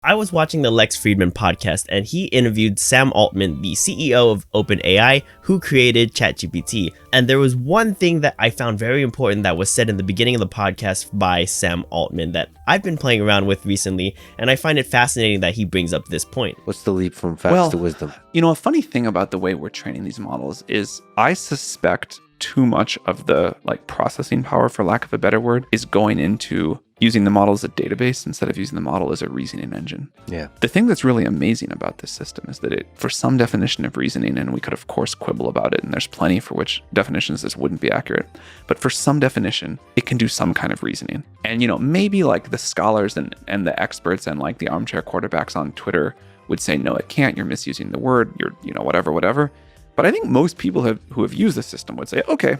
I was watching the Lex Fridman podcast and he interviewed Sam Altman, the CEO of OpenAI, who created ChatGPT. And there was one thing that I found very important that was said in the beginning of the podcast by Sam Altman that I've been playing around with recently, and I find it fascinating that he brings up this point. What's the leap from facts to wisdom? You know, a funny thing about the way we're training these models is I suspect too much of the processing power, for lack of a better word, is going into using the model as a database instead of using the model as a reasoning engine. Yeah. The thing that's really amazing about this system is that it, for some definition of reasoning, and we could of course quibble about it, and there's plenty for which definitions this wouldn't be accurate, but for some definition, it can do some kind of reasoning. And, you know, maybe the scholars and the experts and the armchair quarterbacks on Twitter would say, no, it can't, you're misusing the word, you're, whatever. But I think most people who have used the system would say, okay,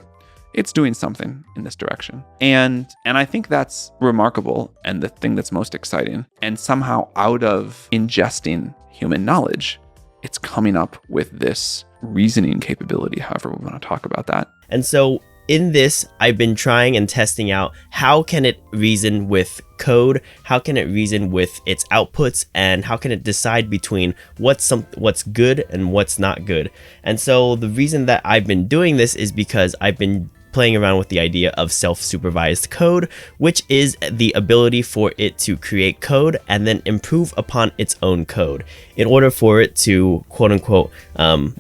it's doing something in this direction. And I think that's remarkable and the thing that's most exciting. And somehow out of ingesting human knowledge, it's coming up with this reasoning capability, however we want to talk about that. And so in this, I've been trying and testing out how can it reason with code, how can it reason with its outputs, and how can it decide between what's good and what's not good. And so the reason that I've been doing this is because I've been playing around with the idea of self-supervised code, which is the ability for it to create code and then improve upon its own code in order for it to, quote unquote,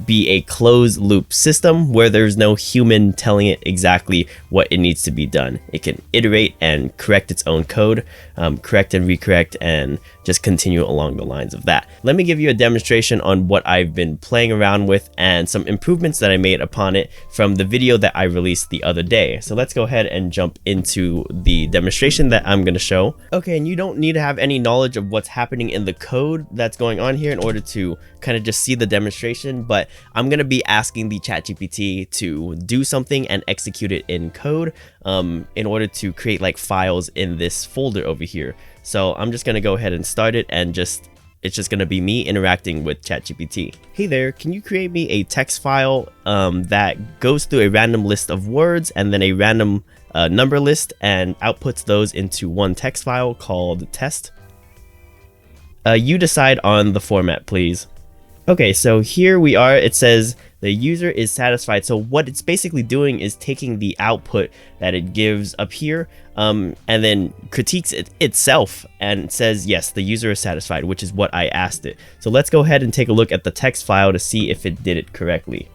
be a closed loop system where there's no human telling it exactly what it needs to be done. It can iterate and correct its own code, correct and recorrect, and just continue along the lines of that. Let me give you a demonstration on what I've been playing around with and some improvements that I made upon it from the video that I released the other day. So let's go ahead and jump into the demonstration that I'm going to show. Okay, and you don't need to have any knowledge of what's happening in the code that's going on here in order to kind of just see the demonstration, but I'm going to be asking the ChatGPT to do something and execute it in code in order to create files in this folder over here. So I'm just going to go ahead and start it, and it's just going to be me interacting with ChatGPT. Hey there, can you create me a text file that goes through a random list of words and then a random number list and outputs those into one text file called test? You decide on the format, please. Okay, so here we are. It says the user is satisfied. So what it's basically doing is taking the output that it gives up here and then critiques it itself and says, yes, the user is satisfied, which is what I asked it. So let's go ahead and take a look at the text file to see if it did it correctly.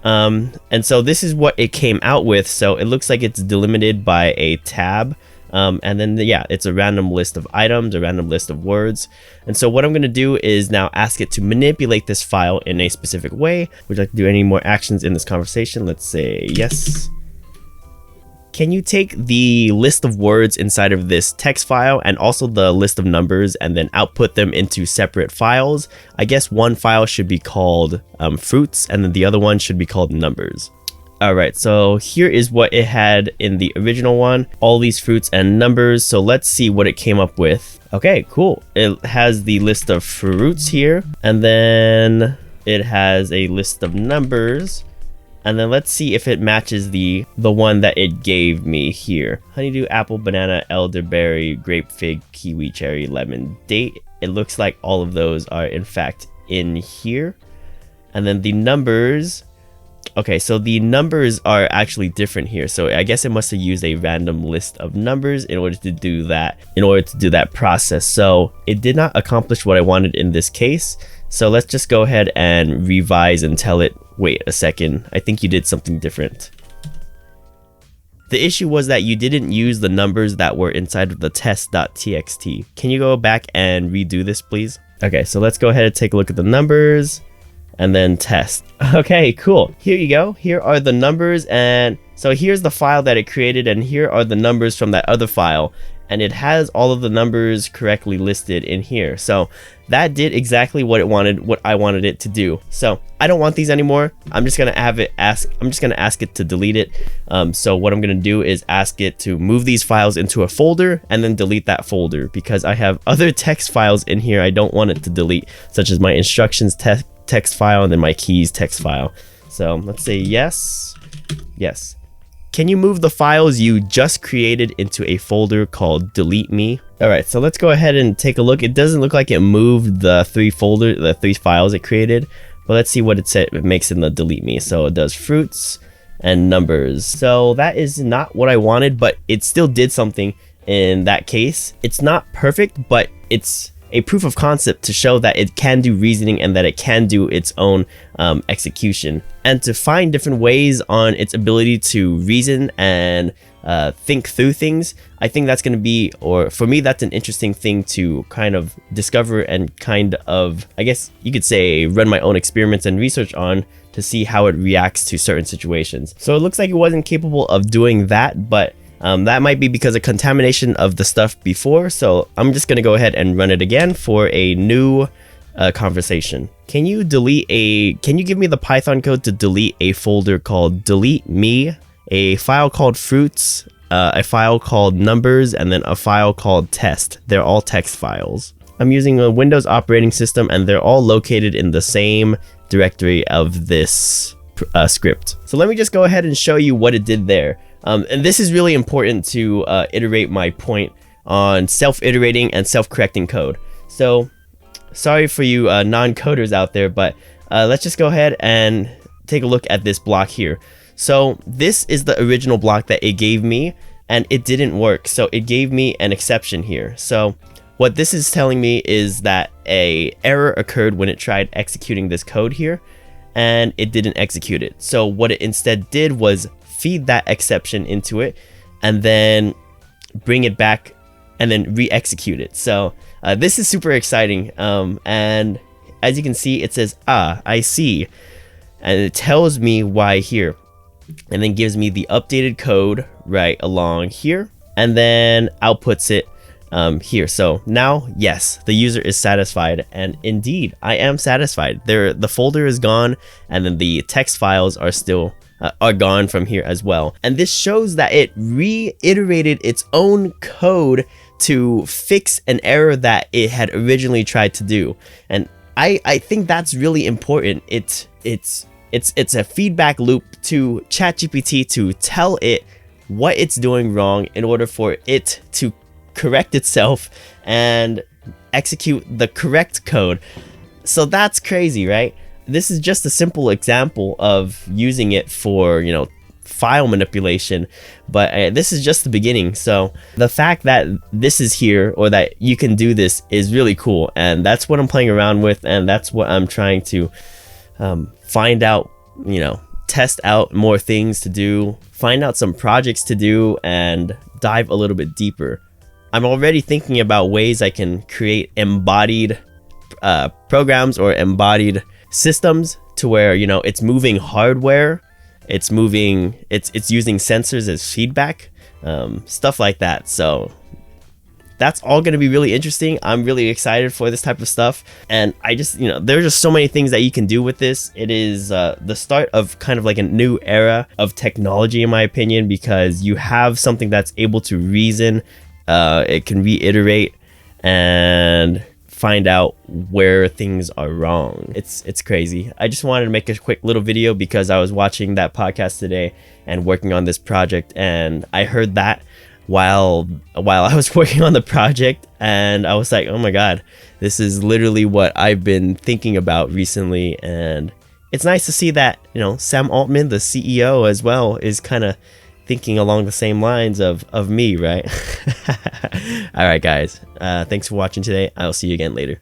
And so this is what it came out with. So it looks like it's delimited by a tab. And then, it's a random list of items, a random list of words. And so what I'm going to do is now ask it to manipulate this file in a specific way. Would you like to do any more actions in this conversation? Let's say yes. Can you take the list of words inside of this text file and also the list of numbers and then output them into separate files? I guess one file should be called fruits and then the other one should be called numbers. Alright, so here is what it had in the original one, all these fruits and numbers. So let's see what it came up with. Okay, cool. It has the list of fruits here, and then it has a list of numbers. And then let's see if it matches the one that it gave me here. Honeydew, apple, banana, elderberry, grape, fig, kiwi, cherry, lemon, date. It looks like all of those are in fact in here. And then the numbers. Okay, so the numbers are actually different here. So I guess it must have used a random list of numbers in order to do that process. So it did not accomplish what I wanted in this case. So let's just go ahead and revise and tell it, wait a second, I think you did something different. The issue was that you didn't use the numbers that were inside of the test.txt. Can you go back and redo this, please? Okay, so let's go ahead and take a look at the numbers. And then test. Okay, cool. Here you go. Here are the numbers. And so here's the file that it created. And here are the numbers from that other file. And it has all of the numbers correctly listed in here. So that did exactly what I wanted it to do. So I don't want these anymore. I'm just going to ask it to delete it. So what I'm going to do is ask it to move these files into a folder and then delete that folder because I have other text files in here I don't want it to delete, such as my instructions text file and then my keys text file. So let's say yes, yes. can you move the files you just created into a folder called delete me? All right, so let's go ahead and take a look. It doesn't look like it moved the three files it created, but let's see what it makes in the delete me. So it does fruits and numbers. So that is not what I wanted, but it still did something in that case. It's not perfect, but it's a proof of concept to show that it can do reasoning and that it can do its own execution. And to find different ways on its ability to reason and think through things, I think that's going to be, or for me, that's an interesting thing to kind of discover and kind of, I guess you could say, run my own experiments and research on to see how it reacts to certain situations. So it looks like it wasn't capable of doing that, but that might be because of contamination of the stuff before. So I'm just going to go ahead and run it again for a new conversation. Can you give me the Python code to delete a folder called delete me, a file called fruits, a file called numbers, and then a file called test? They're all text files. I'm using a Windows operating system, and they're all located in the same directory of this script. So let me just go ahead and show you what it did there. And this is really important to iterate my point on self-iterating and self-correcting code. So sorry for you non-coders out there, but let's just go ahead and take a look at this block here. So this is the original block that it gave me, and it didn't work. So it gave me an exception here. So what this is telling me is that an error occurred when it tried executing this code here, and it didn't execute it. So what it instead did was feed that exception into it and then bring it back and then re-execute it. So this is super exciting, and as you can see, it says I see, and it tells me why here, and then gives me the updated code right along here, and then outputs it here. So now, yes, the user is satisfied, and indeed I am satisfied. The folder is gone, and then the text files are still are gone from here as well. And this shows that it reiterated its own code to fix an error that it had originally tried to do. And I think that's really important. It's a feedback loop to ChatGPT to tell it what it's doing wrong in order for it to correct itself and execute the correct code. So that's crazy, right? This is just a simple example of using it for, file manipulation, but this is just the beginning. So the fact that this is here, or that you can do this, is really cool, and that's what I'm playing around with, and that's what I'm trying to find out, test out more things to do, find out some projects to do, and dive a little bit deeper. I'm already thinking about ways I can create embodied programs or embodied systems to where, it's moving hardware, it's using sensors as feedback, stuff like that. So that's all going to be really interesting. I'm really excited for this type of stuff, and I just, there's just so many things that you can do with this. It is the start of kind of like a new era of technology, in my opinion, because you have something that's able to reason, it can reiterate and find out where things are wrong. It's crazy. I just wanted to make a quick little video because I was watching that podcast today and working on this project, and I heard that while I was working on the project, and I was like, oh my god, this is literally what I've been thinking about recently. And it's nice to see that, Sam Altman, the CEO as well, is kind of thinking along the same lines of me, right? All right, guys. Thanks for watching today. I'll see you again later.